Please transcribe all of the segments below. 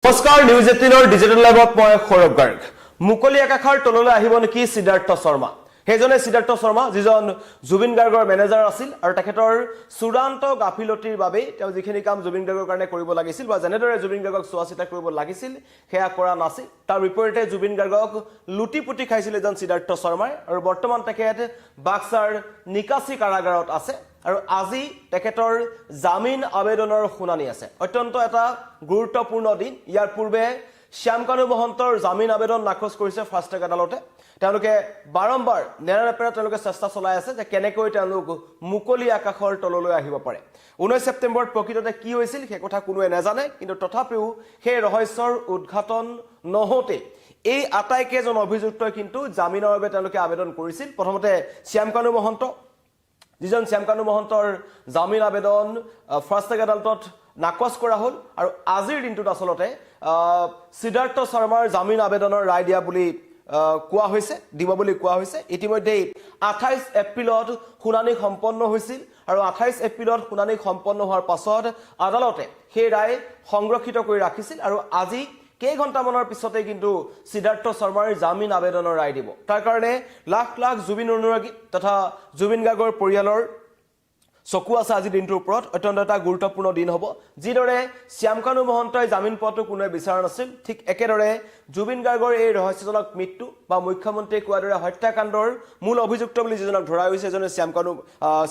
নমস্কাৰ news 18 digital লাইভত মই সৌৰভ গাৰ্গ মুকলি আকাশৰ তললৈ আহিব নেকি সিদ্ধাৰ্থ শৰ্মা হেজনে সিদ্ধাৰ্থ শৰ্মা যিজন জুবিন গাৰ্গৰ মেনেজাৰ আছিল আৰু তেখেতৰ চূড়ান্ত গাফিলতিৰ বাবে তেওঁ যিখিনি কাম জুবিন গাৰ্গৰ কাৰণে কৰিব লাগিছিল বা যেনেদৰে জুবিন গাৰ্গক চোৱাচিতা কৰিব লাগিছিল হেয়া কৰা নাছিল তাৰ বিপৰীতে জুবিন গাৰ্গক লুটিপুটি খাইছিল এজন সিদ্ধাৰ্থ শৰ্মাই আৰু বৰ্তমান তেখেত বাক্সাৰ নিকাসী কাৰাগাৰত আছে আৰু আজি তেখেতৰ জামিন আবেদনৰ শুনানি আছে অত্যন্ত এটা গুৰুত্বপূৰ্ণ দিন ইয়াৰ পূৰ্বে শ্যামকানু মহন্তৰ জামিন আবেদন নাকচ কৰিছে ফাষ্ট ট্ৰেক আদালতে তেওঁলোকে বাৰম্বাৰ নেৰানেপেৰা তেওঁলোকে চেষ্টা চলাই আছে যে কেনেকৈ তেওঁলোক মুকলি আকাশৰ তললৈ আহিব পাৰে 19 ছেপ্টেম্বৰত প্ৰকৃততে কি হৈছিল সেই কথা কোনোৱে নাজানে কিন্তু তথাপিও সেই ৰহস্যৰ উদ্ঘাটন নহওঁতে এই আটাইকেইজন অভিযুক্তই কিন্তু জামিনৰ বাবে তেওঁলোকে আবেদন কৰিছিল প্ৰথমতে শ্যামকানু মহন্ত যিজন শ্যামকানু মহন্তৰ জামিন আবেদন ফাষ্ট ট্ৰেক আদালতত নাকচ কৰা হল আৰু আজিৰ দিনটোত আসলতে সিদ্ধাৰ্থ শৰ্মাৰ জামিন আবেদনৰ ৰায় দিয়া বুলি কোৱা হৈছে দিব বুলি কোৱা হৈছে ইতিমধ্যে 28 এপ্ৰিলত শুনানি সম্পন্ন হৈছিল আৰু 28 এপ্ৰিলত শুনানি সম্পন্ন হোৱাৰ পাছত আদালতে সেই ৰায় সংৰক্ষিত কৰি ৰাখিছিল আৰু আজি কেই ঘণ্টামানৰ পিছতে কিন্তু সিদ্ধাৰ্থ শৰ্মাৰ জামিন আবেদনৰ ৰায় দিব তাৰ কাৰণে লাখ লাখ জুবিন অনুৰাগী তথা জুবিন গাৰ্গৰ পৰিয়ালৰ চকু আছে আজি দিনটোৰ ওপৰত অত্যন্ত এটা গুৰুত্বপূৰ্ণ দিন হ'ব যিদৰে শ্যামকানু মহন্তই জামিন পোৱাটো কোনোৱে বিচাৰা নাছিল ঠিক একেদৰে জুবিন গাৰ্গৰ এই ৰহস্যজনক মৃত্যু বা মুখ্যমন্ত্ৰীয়ে কোৱাৰ দৰে হত্যাকাণ্ডৰ মূল অভিযুক্ত বুলি যিজনক ধৰা হৈছে এজন শ্যামকানু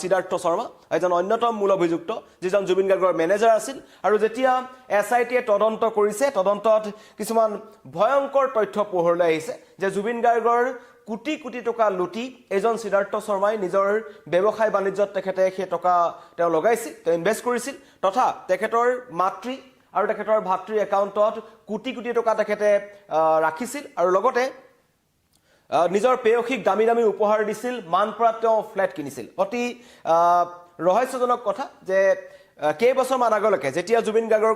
সিদ্ধাৰ্থ শৰ্মা এজন অন্যতম মূল অভিযুক্ত যিজন জুবিন গাৰ্গৰ মেনেজাৰ আছিল আৰু যেতিয়া এছআইটিয়ে তদন্ত কৰিছে তদন্তত কিছুমান ভয়ংকৰ তথ্য পোহৰলৈ আহিছে যে জুবিন গাৰ্গৰ কোটি কোটি টকা লুটি এজন সিদ্ধাৰ্থ শৰ্মাই নিজৰ ব্যৱসায় বাণিজ্যত তেখেতে সেই টকা তেওঁ লগাইছিল তেওঁ ইনভেষ্ট কৰিছিল তথা তেখেতৰ মাতৃ আৰু তেখেতৰ ভাতৃৰ একাউণ্টত কোটি কোটি টকা তেখেতে ৰাখিছিল আৰু লগতে নিজৰ পেয়সীক দামী দামী উপহাৰ দিছিল মানপৰাত তেওঁ ফ্লেট কিনিছিল অতি ৰহস্যজনক কথা যে কেইবছৰমান আগলৈকে যেতিয়া জুবিন গাৰ্গৰ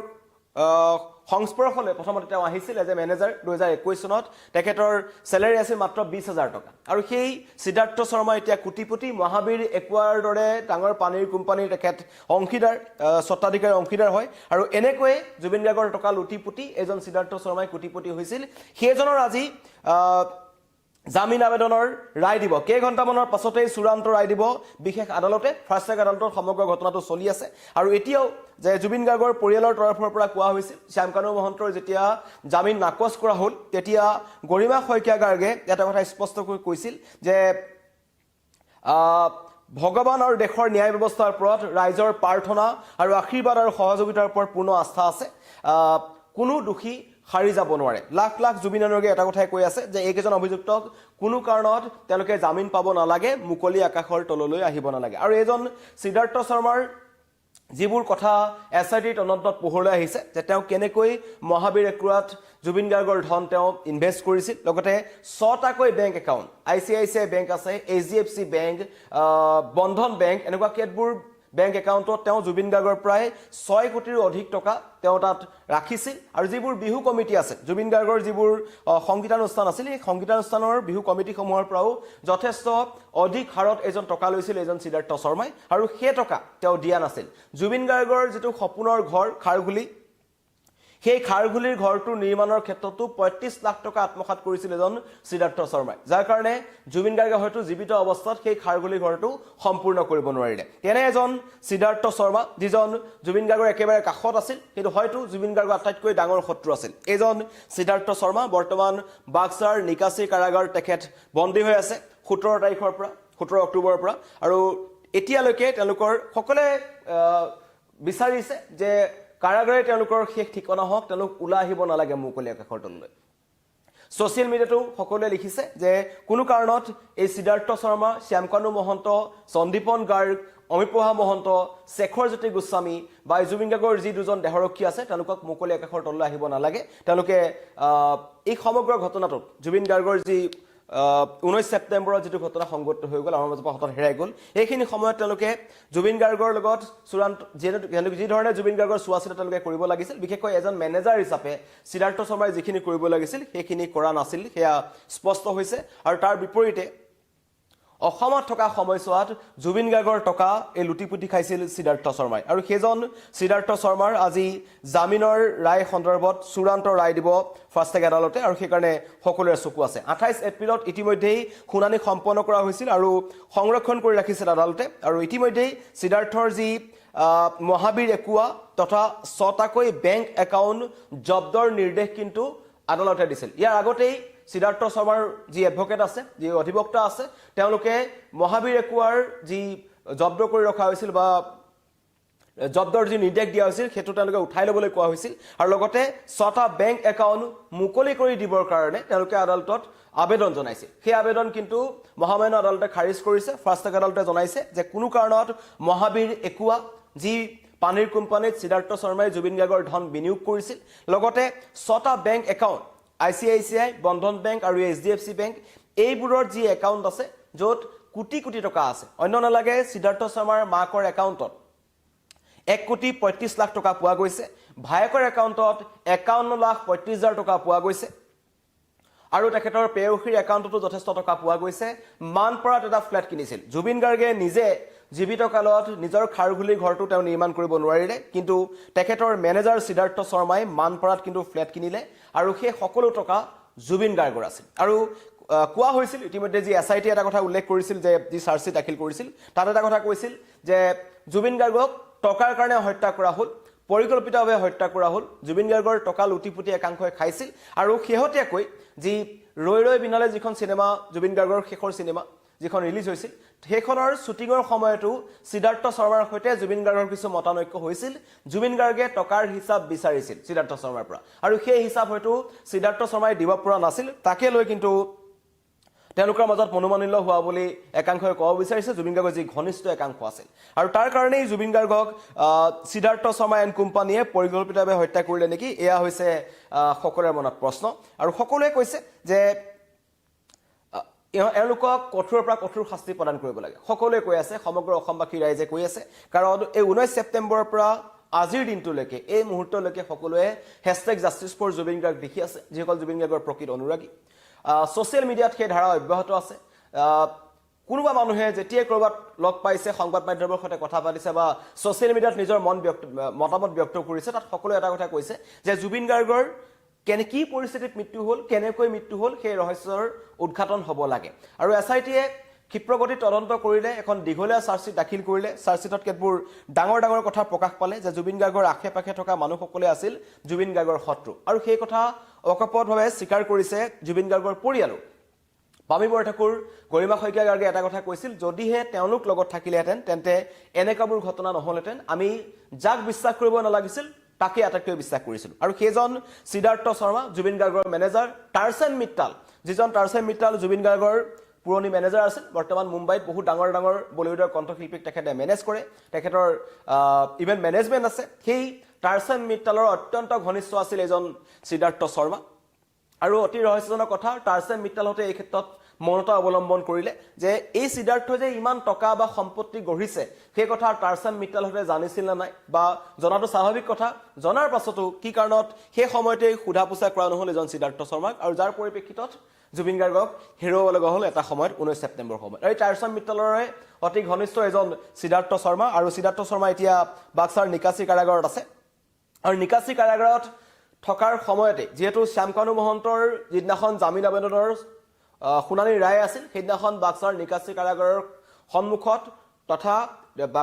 সংস্পৰ্শলৈ প্ৰথমতে তেওঁ আহিছিল এজ এ মেনেজাৰ 2021 চনত তেখেতৰ স্যালাৰি আছিল মাত্ৰ 20000 টকা আৰু সেই সিদ্ধাৰ্থ শৰ্মা এতিয়া কোটিপতি মহাবীৰ একুৱাৰ দৰে ডাঙৰ পানীৰ কোম্পানীৰ তেখেত অংশীদাৰ স্বত্বাধিকাৰী অংশীদাৰ হয় আৰু এনেকৈ জুবিন গাৰ্গৰ টকা লুটিপুটি এজন সিদ্ধাৰ্থ শৰ্মাই কোটিপতি হৈছিল সেইজনৰ আজি জামিন আবেদনৰ ৰায় দিব কেই ঘণ্টামানৰ পাছতে চূড়ান্ত ৰায় দিব বিশেষ আদালতে ফাষ্ট ট্ৰেক আদালতৰ সমগ্ৰ ঘটনাটো চলি আছে আৰু এতিয়াও যে জুবিন গাৰ্গৰ পৰিয়ালৰ তৰফৰ পৰা কোৱা হৈছিল শ্যামকানু মহন্তৰ যেতিয়া জামিন নাকচ কৰা হল তেতিয়া গৰিমা শইকীয়া গাৰ্গে এটা কথা স্পষ্টকৈ কৈছিল যে ভগৱান আৰু দেশৰ ন্যায় ব্যৱস্থাৰ ওপৰত ৰাইজৰ প্ৰাৰ্থনা আৰু আশীৰ্বাদ আৰু সহযোগিতাৰ ওপৰত পূৰ্ণ আস্থা আছে কোনো দোষী হাৰি যাব নোৱাৰে লাখ লাখ জুবিন অনুৰাগীয়ে এটা কথাই কৈ আছে যে এইকেইজন অভিযুক্তক কোনো কাৰণত তেওঁলোকে জামিন পাব নালাগে মুকলি আকাশৰ তললৈ আহিব নালাগে আৰু এজন সিদ্ধাৰ্থ শৰ্মাৰ যিবোৰ কথা এছআইটিৰ তদন্তত পোহৰলৈ আহিছে যে তেওঁ কেনেকৈ মহাবীৰ একুৱাত জুবিন গাৰ্গৰ ধন তেওঁ ইনভেষ্ট কৰিছিল লগতে 6টাকৈ বেংক একাউণ্ট আইচিআইচিআই বেংক আছে এইচডিএফচি বেংক বন্ধন বেংক এনেকুৱা কেতবোৰ বেংক একাউণ্টত তেওঁ জুবিন গাৰ্গৰ প্ৰায় 6 কোটিৰো অধিক টকা তেওঁ তাত ৰাখিছিল আৰু যিবোৰ বিহু কমিটি আছে জুবিন গাৰ্গৰ যিবোৰ সংগীতানুষ্ঠান আছিল এই সংগীতানুষ্ঠানৰ বিহু কমিটিসমূহৰ পৰাও যথেষ্ট অধিক হাৰত এজন টকা লৈছিল এজন সিদ্ধাৰ্থ শৰ্মাই আৰু সেই টকা তেওঁ দিয়া নাছিল জুবিন গাৰ্গৰ যিটো সপোনৰ ঘৰ খাৰঘুলি সেই খাৰঘুলিৰ ঘৰটো নিৰ্মাণৰ ক্ষেত্ৰতো 35 লাখ টকা আত্মসাৎ কৰিছিল এজন সিদ্ধাৰ্থ শৰ্মাই যাৰ কাৰণে জুবিন গাৰ্গে হয়তো জীৱিত অৱস্থাত সেই খাৰঘুলি ঘৰটো সম্পূৰ্ণ কৰিব নোৱাৰিলে তেনে এজন সিদ্ধাৰ্থ শৰ্মা যিজন জুবিন গাৰ্গৰ একেবাৰে কাষত আছিল কিন্তু হয়তো জুবিন গাৰ্গৰ আটাইতকৈ ডাঙৰ শত্ৰু আছিল এজন সিদ্ধাৰ্থ শৰ্মা বৰ্তমান বাক্সাৰ নিকাসী কাৰাগাৰ তেখেত বন্দী হৈ আছে 17 তাৰিখৰ পৰা 17 অক্টোবৰৰ পৰা আৰু এতিয়ালৈকে তেওঁলোকৰ সকলে বিচাৰিছে যে কাৰাগাৰে তেওঁলোকৰ শেষ ঠিকনা হওক তেওঁলোক ওলাই আহিব নালাগে মুকলি আকাশৰ তললৈ সোশ্যাল মিডিয়াটো সকলোৱে লিখিছে যে কোনো কাৰণত এই সিদ্ধাৰ্থ শৰ্মা শ্যামকানু মহন্ত সন্দীপন গাৰ্গ অমিপ্ৰভা মহন্ত শেখৰ জ্যোতি গোস্বামী বা জুবিন গাৰ্গৰ যি দুজন দেহৰক্ষী আছে তেওঁলোকক মুকলি আকাশৰ তললৈ আহিব নালাগে তেওঁলোকে এই সমগ্ৰ ঘটনাটোত জুবিন গাৰ্গৰ যি 19 ছেপ্টেম্বৰত যেটো ঘটনা সংঘটিত হৈ গল আমাৰ মাজৰ পৰা হঠাৎ হেৰাই গল এইখিনি সময়ত তেওঁলোকে জুবিন গাৰ্গৰ লগত চূড়ান্ত যি ধৰণে জুবিন গাৰ্গৰ চোৱাচিতা তেওঁলোকে কৰিব লাগিছিল বিশেষকৈ এজন মেনেজাৰ হিচাপে সিদ্ধাৰ্থ শৰ্মাই যিখিনি কৰিব লাগিছিল সেইখিনি কৰা নাছিল সেয়া স্পষ্ট হৈছে আৰু তাৰ বিপৰীতে অসমত থকা সময়ছোৱাত জুবিন গাৰ্গৰ টকা এই লুটিপুটি খাইছিল সিদ্ধাৰ্থ শৰ্মাই আৰু সেইজন সিদ্ধাৰ্থ শৰ্মাৰ আজি জামিনৰ ৰায় সন্দৰ্ভত চূড়ান্ত ৰায় দিব ফাষ্ট ট্ৰেক আদালতে আৰু সেইকাৰণে সকলোৰে চকু আছে 28 এপ্ৰিলত ইতিমধ্যেই শুনানি সম্পন্ন কৰা হৈছিল আৰু সংৰক্ষণ কৰি ৰাখিছিল আদালতে আৰু ইতিমধ্যেই সিদ্ধাৰ্থৰ যি মহাবীৰ একুৱা তথা 6টাকৈ বেংক একাউণ্ট জব্দৰ নিৰ্দেশ কিন্তু আদালতে দিছিল ইয়াৰ আগতেই সিদ্ধাৰ্থ শৰ্মাৰ যি এডভোকেট আছে যি অধিবক্তা আছে তেওঁলোকে মহাবীৰ একুৱাৰ যি জব্দ কৰি ৰখা হৈছিল বা জব্দৰ যি নিৰ্দেশ দিয়া হৈছিল সেইটো তেওঁলোকে উঠাই ল'বলৈ কোৱা হৈছিল আৰু লগতে 6টা বেংক একাউণ্ট মুকলি কৰি দিবৰ কাৰণে তেওঁলোকে আদালতত আবেদন জনাইছিল সেই আবেদন কিন্তু মহামান্য আদালতে খাৰিজ কৰিছে ফাষ্ট ট্ৰেক আদালতে জনাইছে যে কোনো কাৰণত মহাবীৰ একুৱা যি পানীৰ কোম্পানীত সিদ্ধাৰ্থ শৰ্মাই জুবিন গাৰ্গৰ ধন বিনিয়োগ কৰিছিল লগতে 6টা বেংক একাউণ্ট ICICI বন্ধন বেংক আৰু HDFC বেংক এইবোৰৰ যি একাউণ্ট আছে য'ত কোটি কোটি টকা আছে অন্য নালাগে সিদ্ধাৰ্থ শৰ্মাৰ মাকৰ একাউণ্টত 1,35,00,000 টকা পোৱা গৈছে ভায়েকৰ একাউণ্টত 51,35,000 টকা পোৱা গৈছে আৰু তেখেতৰ পেয়সীৰ একাউণ্টতো যথেষ্ট টকা পোৱা গৈছে মানপৰাত এটা ফ্লেট কিনিছিল জুবিন গাৰ্গে নিজে জীৱিত কালত নিজৰ খাৰঘুলি ঘৰটো তেওঁ নিৰ্মাণ কৰিব নোৱাৰিলে কিন্তু তেখেতৰ মেনেজাৰ সিদ্ধাৰ্থ শৰ্মাই মানপৰাত কিন্তু ফ্লেট কিনিলে আৰু সেই সকলো টকা জুবিন গাৰ্গৰ আছিল আৰু কোৱা হৈছিল ইতিমধ্যে যি SIT এটা কথা উল্লেখ কৰিছিল যে যি চাৰ্জশ্বিট দাখিল কৰিছিল তাত এটা কথা কৈছিল যে জুবিন গাৰ্গক টকাৰ কাৰণে হত্যা কৰা হ'ল পৰিকল্পিতভাৱে হত্যা কৰা হ'ল জুবিন গাৰ্গৰ টকা লুটিপুটি একাংশই খাইছিল আৰু শেহতীয়াকৈ যি ৰৈ ৰৈ বিনালে যিখন সিনেমা জুবিন গাৰ্গৰ শেষৰ সিনেমা যিখন ৰিলিজ হৈছিল সেইখনৰ শ্বুটিঙৰ সময়তো সিদ্ধাৰ্থ শৰ্মাৰ সৈতে জুবিন গাৰ্গৰ কিছু মতানৈক্য হৈছিল জুবিন গাৰ্গে টকাৰ হিচাপ বিচাৰিছিল সিদ্ধাৰ্থ শৰ্মাৰ পৰা আৰু সেই হিচাপ হয়তো সিদ্ধাৰ্থ শৰ্মাই দিব পৰা নাছিল তাকে লৈ কিন্তু তেওঁলোকৰ মাজত মনোমালিন্য হোৱা বুলি একাংশই ক'ব বিচাৰিছে জুবিন গাৰ্গৰ যি ঘনিষ্ঠ একাংশ আছিল আৰু তাৰ কাৰণেই জুবিন গাৰ্গক সিদ্ধাৰ্থ শৰ্মা এণ্ড কোম্পানীয়ে পৰিকল্পিতভাৱে হত্যা কৰিলে নেকি এয়া হৈছে সকলোৰে মনত প্ৰশ্ন আৰু সকলোৱে কৈছে যে এওঁলোকক কঠোৰৰ পৰা কঠোৰ শাস্তি প্ৰদান কৰিব লাগে সকলোৱে কৈ আছে সমগ্ৰ অসমবাসী ৰাইজে কৈ আছে কাৰণ এই 19 ছেপ্টেম্বৰৰ পৰা আজিৰ দিনটোলৈকে এই মুহূৰ্তলৈকে সকলোৱে #জাষ্টিছ ফৰ জুবিন গাৰ্গ দেখি আছে যিসকল জুবিন গাৰ্গৰ প্ৰকৃত অনুৰাগী ছ'চিয়েল মিডিয়াত সেই ধাৰা অব্যাহত আছে কোনোবা মানুহে যেতিয়াই ক'ৰবাত লগ পাইছে সংবাদ মাধ্যমৰ সৈতে কথা পাতিছে বা ছ'চিয়েল মিডিয়াত নিজৰ মতামত ব্যক্ত কৰিছে তাত সকলোৱে এটা কথা কৈছে যে জুবিন গাৰ্গৰ কি পৰিস্থিতিত মৃত্যু হ'ল কেনেকৈ মৃত্যু হ'ল সেই ৰহস্যৰ উদ্ঘাটন হ'ব লাগে আৰু SITয়ে ক্ষিপ্ৰগতিত তদন্ত কৰিলে এখন দীঘলীয়া চাৰ্জশ্বিট দাখিল কৰিলে চাৰ্জশ্বিটত কেতবোৰ ডাঙৰ ডাঙৰ কথা প্ৰকাশ পালে যে জুবিন গাৰ্গৰ আশে পাশে থকা মানুহসকলে আছিল জুবিন গাৰ্গৰ শত্ৰু আৰু সেই কথা অকপটভাৱে স্বীকাৰ কৰিছে জুবিন গাৰ্গৰ পৰিয়ালো পামী বৰঠাকুৰ গৰিমা শইকীয়া গাৰ্গে এটা কথা কৈছিল যদিহে তেওঁলোক লগত থাকিলেহেঁতেন তেন্তে এনেকুৱাবোৰ ঘটনা নহ'লহেঁতেন আমি যাক বিশ্বাস কৰিব নালাগিছিল তাকে আটাইতকৈ বিশ্বাস কৰিছিল আৰু সেইজন সিদ্ধাৰ্থ শৰ্মা জুবিন গাৰ্গৰ মেনেজাৰ টাৰ্চেন মিট্টাল যিজন টাৰ্চেন মিট্টাল জুবিন গাৰ্গৰ পুৰণি মেনেজাৰ আছিল বৰ্তমান মুম্বাইত বহুত ডাঙৰ ডাঙৰ বলিউডৰ কণ্ঠশিল্পীক তেখেতে মেনেজ কৰে তেখেতৰ ইভেণ্ট মেনেজমেণ্ট আছে সেই টাৰ্চেন মিট্টালৰ অত্যন্ত ঘনিষ্ঠ আছিল এজন সিদ্ধাৰ্থ শৰ্মা আৰু অতি ৰহস্যজনক কথা টাৰ্চেন মিট্টালহঁতে এই ক্ষেত্ৰত মৌনতা অৱলম্বন কৰিলে যে এই সিদ্ধাৰ্থই যে ইমান টকা বা সম্পত্তি গঢ়িছে সেই কথা টাৰ্চেন মিট্টালহঁতে জানিছিল নে নাই বা জনাটো স্বাভাৱিক কথা জনাৰ পাছতো কি কাৰণত সেই সময়তে সোধা পোছা কৰা নহ'ল এজন সিদ্ধাৰ্থ শৰ্মাক আৰু যাৰ পৰিপ্ৰেক্ষিতত জুবিন গাৰ্গক হেৰুৱাব লগা হ'ল এটা সময়ত 19 ছেপ্টেম্বৰ সময়ত এই টাৰ্চেন মিট্টালৰে অতি ঘনিষ্ঠ এজন সিদ্ধাৰ্থ শৰ্মা আৰু সিদ্ধাৰ্থ শৰ্মা এতিয়া বাক্সাৰ নিকাচি কাৰাগাৰত আছে আৰু নিকাচি কাৰাগাৰত থকাৰ সময়তে যিহেতু শ্যামকানু মহন্তৰ যিদিনাখন জামিন আবেদনৰ শুনানিৰ ৰায় আছিল সেইদিনাখন বাক্সাৰ নিকাচি কাৰাগাৰৰ সন্মুখত তথা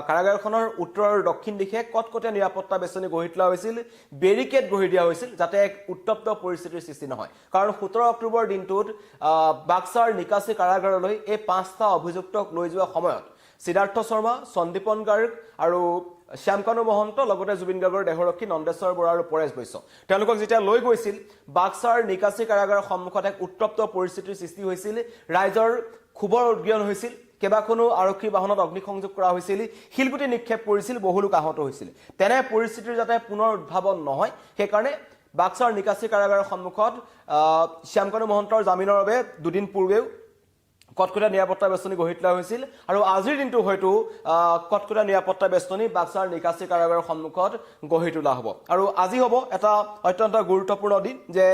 কাৰাগাৰখনৰ উত্তৰ আৰু দক্ষিণ দিশে কটকটীয়া নিৰাপত্তা বেষ্টনী গঢ়ি তোলা হৈছিল বেৰিকেড গঢ়ি দিয়া হৈছিল যাতে এক উত্তপ্ত পৰিস্থিতিৰ সৃষ্টি নহয় কাৰণ 17 অক্টোবৰ দিনটোত বাক্সাৰ নিকাচি কাৰাগাৰলৈ এই 5টা অভিযুক্তক লৈ যোৱা সময়ত সিদ্ধাৰ্থ শৰ্মা সন্দীপন গাৰ্গ আৰু শ্যামকানু মহন্ত লগতে জুবিন গাৰ্গৰ দেহৰক্ষী নন্দেশ্বৰ বৰা আৰু পৰেশ বৈশ্য তেওঁলোকক যেতিয়া লৈ গৈছিল বাক্সাৰ নিকাচি কাৰাগাৰৰ সন্মুখত এক উত্তপ্ত পৰিস্থিতিৰ সৃষ্টি হৈছিল ৰাইজৰ ক্ষোভৰ উদ্গীৰণ হৈছিল কেইবাখনো আৰক্ষী বাহনত অগ্নিসংযোগ কৰা হৈছিল শিলগুটি নিক্ষেপ কৰিছিল বহু লোক আহত হৈছিল তেনে পৰিস্থিতিৰ যাতে পুনৰ উদ্ভাৱন নহয় সেইকাৰণে বাক্সাৰ নিকাচি কাৰাগাৰৰ সন্মুখত শ্যামকানু মহন্তৰ জামিনৰ বাবে দুদিন পূৰ্বেও কটকটীয়া নিৰাপত্তা বেষ্টনী গঢ়ি তোলা হৈছিল আৰু আজিৰ দিনটো হয়তো কটকটীয়া নিৰাপত্তা বেষ্টনী বাক্সাৰ নিকাচী কাৰাগাৰৰ সন্মুখত গঢ়ি তোলা হ'ব আৰু আজি হ'ব এটা অত্যন্ত গুৰুত্বপূৰ্ণ দিন যে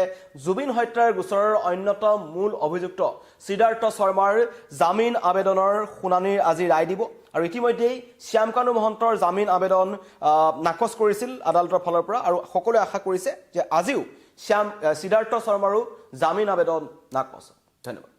জুবিন হত্যাৰ গোচৰৰ অন্যতম মূল অভিযুক্ত সিদ্ধাৰ্থ শৰ্মাৰ জামিন আবেদনৰ শুনানিৰ আজি ৰায় দিব আৰু ইতিমধ্যেই শ্যামকানু মহন্তৰ জামিন আবেদন নাকচ কৰিছিল আদালতৰ ফালৰ পৰা আৰু সকলোৱে আশা কৰিছে যে আজিও সিদ্ধাৰ্থ শৰ্মাৰো জামিন আবেদন নাকচ। ধন্যবাদ।